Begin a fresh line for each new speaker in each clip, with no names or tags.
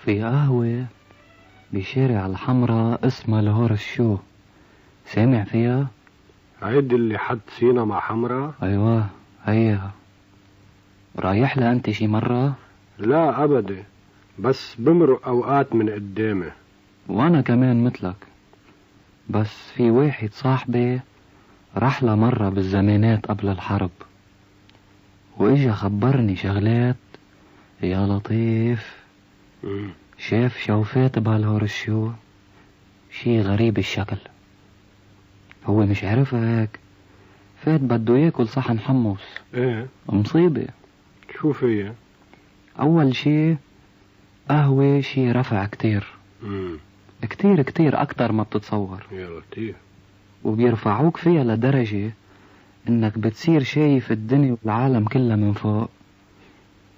في قهوة بشارع الحمراء اسمها الهورس شو، سامع فيها؟
عيد اللي حد سينا مع حمرا؟
ايوه هيها. رايح لها انت شي مرة؟
لا ابدا، بس بمرق اوقات من قدامي.
وانا كمان مثلك، بس في واحد صاحبي راح لها مرة بالزمانات قبل الحرب، واجا خبرني شغلات يا لطيف. شاف شوفات بهالهورس شو، شي غريب الشكل. هو مش عارفها هيك، فات بده ياكل صحن حمص.
ايه
مصيبة.
شو فيها؟
اول شي قهوة شي رفع كتير، كتير كتير اكتر ما بتتصور.
يا لطيف.
وبيرفعوك فيها لدرجة انك بتصير شايف الدنيا والعالم كلها من فوق،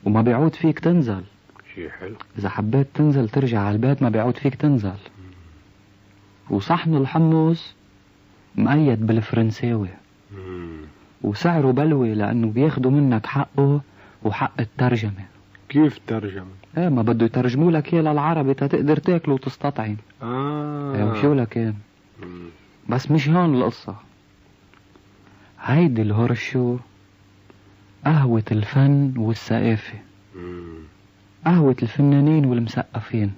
وما بيعود فيك تنزل.
شي حلو.
اذا حبيت تنزل ترجع على البيت ما بيعود فيك تنزل. وصحن الحمص مقيد بالفرنساوي، وسعره بلوي لانه بياخدوا منك حقه وحق الترجمة.
كيف ترجمة؟
ايه ما بده يترجموا لك اياه للعربي تقدر تاكله وتستطعم. ايه وشو لكن. بس مش هون القصة. هيدي الهورس شو قهوة الفن والثقافة، قهوة الفنانين والمثقفين.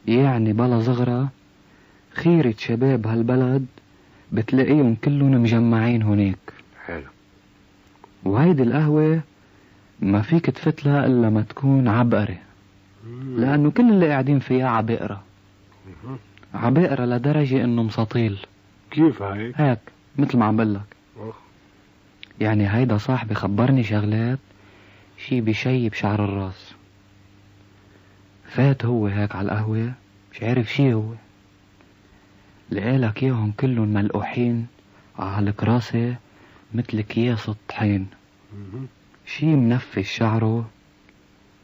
يعني بلا زغرة خيرة شباب هالبلد بتلاقيهم كلهم مجمعين هناك.
حلو.
وهيدي القهوة ما فيك تفتلها إلا ما تكون عبقرة، لأنه كل اللي قاعدين فيها عبقرة. عبقرة لدرجة إنه مساطيل.
كيف هيك؟
هيك مثل ما عم بقلك. يعني هيدا صاحبي خبرني شغلات شي بشي بشعر الراس. فات هو هيك على القهوة مش عارف شي هو، لقالك اياهم كلهم ملقوحين على الكراسة مثل اكياس الطحين. شي منفش شعره،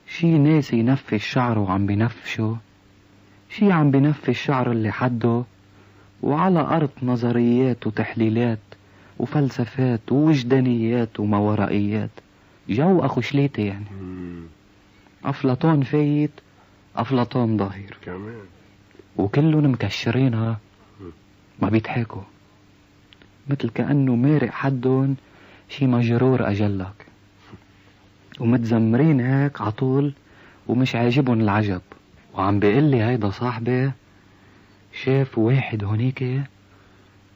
شي ناسي ينفش شعره وعم بنفشه، شي عم بنفش شعر اللي حده، وعلى أرض نظريات وتحليلات وفلسفات ووجدانيات وماورائيات. جو أخو شليتي يعني. أفلاطون فايت، أفلاطون ظاهر
كمان.
وكلهم مكشرينها ما بيضحكوا، مثل كأنه مارق حدهم شي مجرور أجلك، ومتزمرين هيك عطول ومش عاجبهم العجب. وعم بيقلي هيدا صاحبي شاف واحد هونيك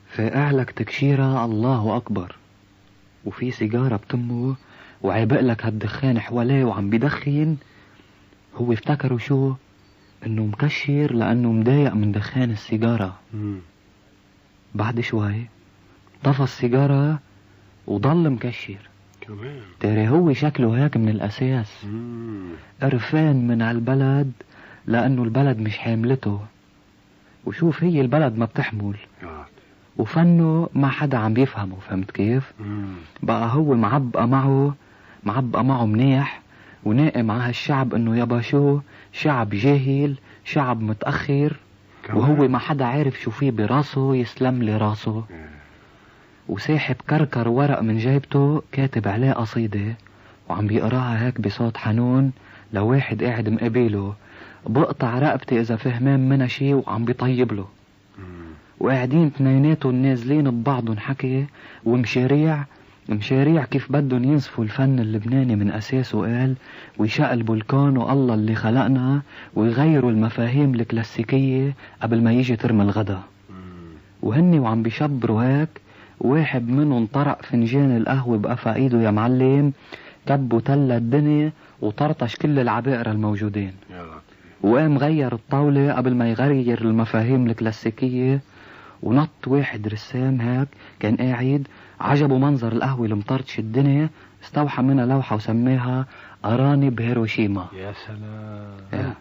فاقعلك تكشيرة الله أكبر، وفي سيجارة بتمه وعيبقلك هالدخان حواليه وعم بيدخن. هو افتكروا شو؟ انه مكشر لانه مضايق من دخان السيجارة. بعد شوي طفى السيجارة وضل مكشر
كمان.
ترى هو شكله هيك من الأساس. قرفان من هالبلد لأنه البلد مش حاملته، وشوف هي البلد ما بتحمل، وفنه ما حدا عم بيفهمه. فهمت كيف؟ بقى هو معبقى معه منيح، وناقم على هالشعب انه يابا شو شعب جاهل، شعب متأخر، وهو ما حدا عارف شو فيه براسه يسلم لي راسه. وساحب كركر ورق من جيبته كاتب عليه قصيدة وعم بيقراها هيك بصوت حنون لواحد قاعد مقابله، بقطع رقبتي اذا فهمان منها شي وعم بيطيب له. وقاعدين اثنيناتهم نازلين ببعضهم حكي ومشاريع كيف بدهم ينسفوا الفن اللبناني من أساسه قال، ويشقلبوا الكون والله اللي خلقنا، ويغيروا المفاهيم الكلاسيكية قبل ما يجي ترم الغدا. وهني وعم بيشبروا هيك، واحد منهم طرق فنجان القهوة بقفا ايده يا معلم، كب وتلى الدنيا وطرطش كل العبائر الموجودين، وقام غير الطاولة قبل ما يغير المفاهيم الكلاسيكية. ونط واحد رسام هيك كان قاعد عجبه منظر القهوة المطرطش الدنيا، استوحى منها لوحة وسماها أراني بهيروشيما.
يا سلام.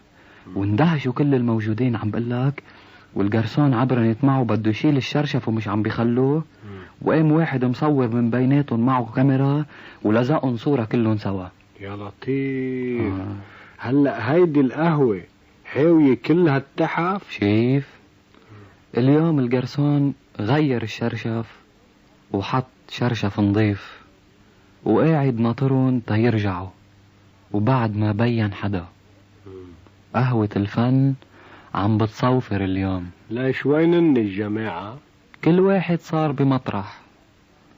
واندهشوا كل الموجودين عم بقلك، والجرسون عبرنت معه بده يشيل الشرشف ومش عم بيخلوه. وقام واحد مصور من بيناتهم معه كاميرا ولزقهم صورة كلهم سوا.
يا لطيف. هلأ هيدي القهوة حاوية كلها التحف.
شايف اليوم الجرسون غير الشرشف وحط شرشف نظيف، وقاعد ناطرهم تيرجعوا، وبعد ما بين حدا قهوة الفن عم بتصوفر اليوم.
ليش وينن الجماعة؟
كل واحد صار بمطرح،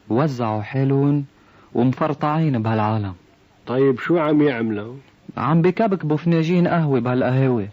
وزعوا حالهم ومفرطعين بهالعالم.
طيب شو عم يعملوا؟
عم بكبكبوا فناجين قهوة بهالقهاوي.